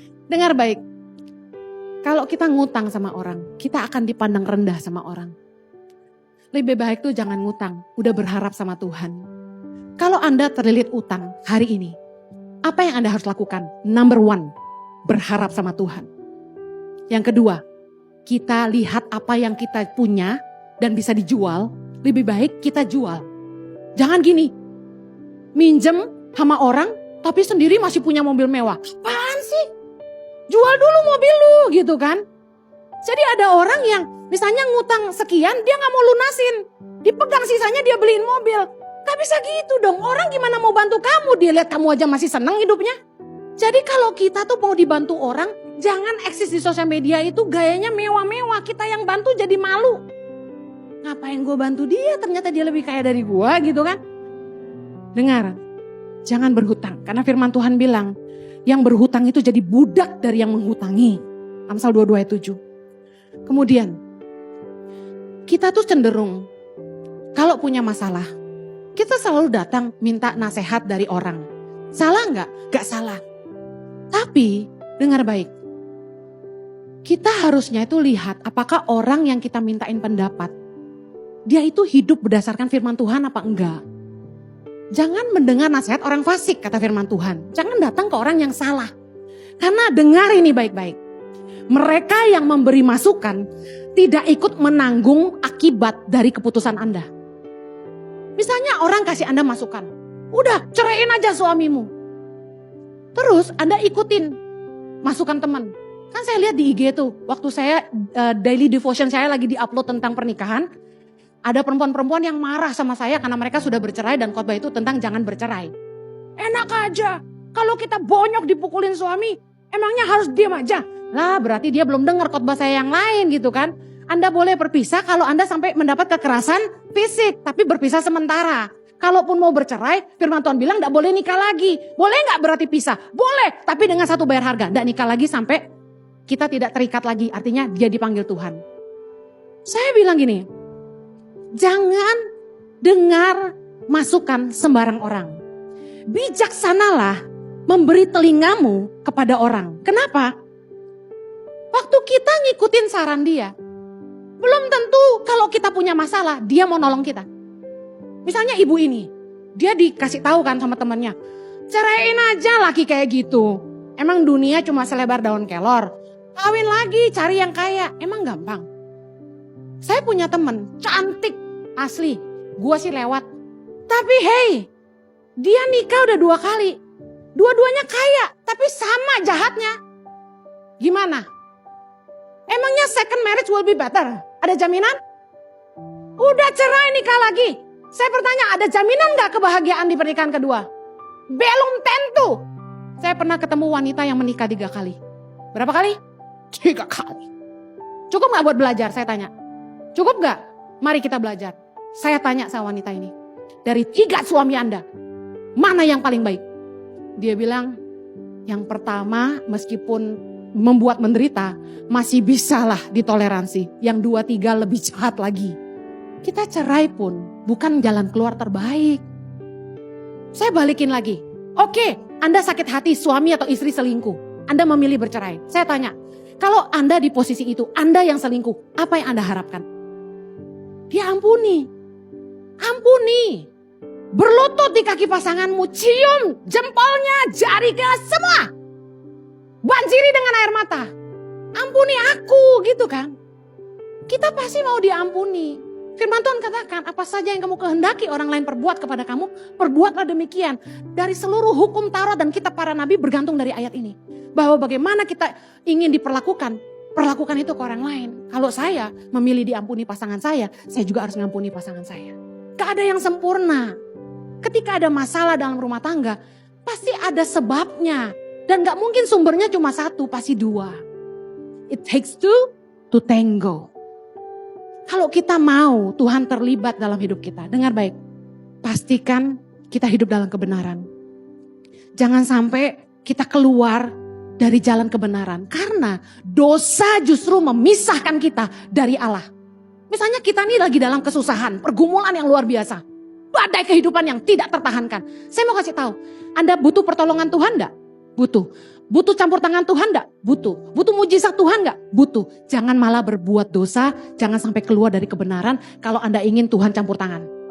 Dengar baik, kalau kita ngutang sama orang, kita akan dipandang rendah sama orang. Lebih baik tuh jangan ngutang, udah berharap sama Tuhan. Kalau Anda terlilit utang hari ini, apa yang Anda harus lakukan? Number one, berharap sama Tuhan. Yang kedua, kita lihat apa yang kita punya dan bisa dijual, lebih baik kita jual. Jangan gini, minjem sama orang tapi sendiri masih punya mobil mewah. Apaan sih? Jual dulu mobil lu gitu kan. Jadi ada orang yang misalnya ngutang sekian dia gak mau lunasin. Dipegang sisanya dia beliin mobil. Gak bisa gitu dong, orang gimana mau bantu kamu? Dia lihat kamu aja masih senang hidupnya. Jadi kalau kita tuh mau dibantu orang, jangan eksis di sosial media itu gayanya mewah-mewah. Kita yang bantu jadi malu. Ngapain gue bantu dia, ternyata dia lebih kaya dari gue gitu kan. Dengar, jangan berhutang. Karena firman Tuhan bilang, yang berhutang itu jadi budak dari yang menghutangi. Amsal 22 ayat 7. Kemudian, kita tuh cenderung, kalau punya masalah, kita selalu datang minta nasihat dari orang. Salah nggak? Nggak salah. Tapi, dengar baik. Kita harusnya itu lihat apakah orang yang kita mintain pendapat, dia itu hidup berdasarkan firman Tuhan apa enggak. Jangan mendengar nasihat orang fasik, kata firman Tuhan. Jangan datang ke orang yang salah. Karena dengar ini baik-baik. Mereka yang memberi masukan tidak ikut menanggung akibat dari keputusan Anda. Misalnya orang kasih Anda masukan. Udah ceraiin aja suamimu. Terus Anda ikutin masukan teman. Kan saya lihat di IG tuh, waktu saya daily devotion saya lagi di-upload tentang pernikahan. Ada perempuan-perempuan yang marah sama saya karena mereka sudah bercerai dan khotbah itu tentang jangan bercerai. Enak aja, kalau kita bonyok dipukulin suami, emangnya harus diam aja? Lah berarti dia belum dengar khotbah saya yang lain gitu kan. Anda boleh berpisah kalau Anda sampai mendapat kekerasan fisik, tapi berpisah sementara. Kalaupun mau bercerai, firman Tuhan bilang gak boleh nikah lagi. Boleh gak berarti pisah? Boleh, tapi dengan satu bayar harga. Gak nikah lagi sampai kita tidak terikat lagi, artinya dia dipanggil Tuhan. Saya bilang gini, jangan dengar masukan sembarang orang. Bijaksanalah memberi telingamu kepada orang. Kenapa? Waktu kita ngikutin saran dia, belum tentu kalau kita punya masalah, dia mau nolong kita. Misalnya ibu ini, dia dikasih tahu kan sama temannya, ceraiin aja laki kayak gitu. Emang dunia cuma selebar daun kelor. Kawin lagi, cari yang kaya. Emang gampang? Saya punya temen, cantik, asli. Gua sih lewat. Tapi hey, dia nikah udah 2 kali. Dua-duanya kaya, tapi sama jahatnya. Gimana? Emangnya second marriage will be better? Ada jaminan? Udah cerai nikah lagi. Saya bertanya, ada jaminan gak kebahagiaan di pernikahan kedua? Belum tentu. Saya pernah ketemu wanita yang menikah 3 kali. Berapa kali? 3 kali. Cukup gak buat belajar? Saya tanya. Cukup gak? Mari kita belajar. Saya tanya sama wanita ini. Dari 3 suami Anda, mana yang paling baik? Dia bilang, yang pertama meskipun membuat menderita, masih bisalah ditoleransi. Yang 2, 3 lebih jahat lagi. Kita cerai pun bukan jalan keluar terbaik. Saya balikin lagi. Oke, Anda sakit hati suami atau istri selingkuh. Anda memilih bercerai. Saya tanya, kalau Anda di posisi itu, Anda yang selingkuh, apa yang Anda harapkan? Dia ampuni. Ampuni. Berlutut di kaki pasanganmu, cium jempolnya, jarinya, semua. Banjiri dengan air mata. Ampuni aku, gitu kan. Kita pasti mau diampuni. Firman Tuhan katakan, apa saja yang kamu kehendaki orang lain perbuat kepada kamu, perbuatlah demikian. Dari seluruh hukum Taurat dan kitab para nabi bergantung dari ayat ini. Bahwa bagaimana kita ingin diperlakukan, perlakukan itu ke orang lain. Kalau saya memilih diampuni pasangan saya juga harus mengampuni pasangan saya. Gak ada yang sempurna. Ketika ada masalah dalam rumah tangga, pasti ada sebabnya. Dan gak mungkin sumbernya cuma 1, pasti 2. It takes 2 to tango. Kalau kita mau Tuhan terlibat dalam hidup kita, dengar baik. Pastikan kita hidup dalam kebenaran. Jangan sampai kita keluar dari jalan kebenaran. Karena dosa justru memisahkan kita dari Allah. Misalnya kita nih lagi dalam kesusahan, pergumulan yang luar biasa. Badai kehidupan yang tidak tertahankan. Saya mau kasih tahu, Anda butuh pertolongan Tuhan enggak? Butuh. Butuh campur tangan Tuhan enggak? Butuh. Butuh mujizat Tuhan enggak? Butuh. Jangan malah berbuat dosa, jangan sampai keluar dari kebenaran kalau Anda ingin Tuhan campur tangan.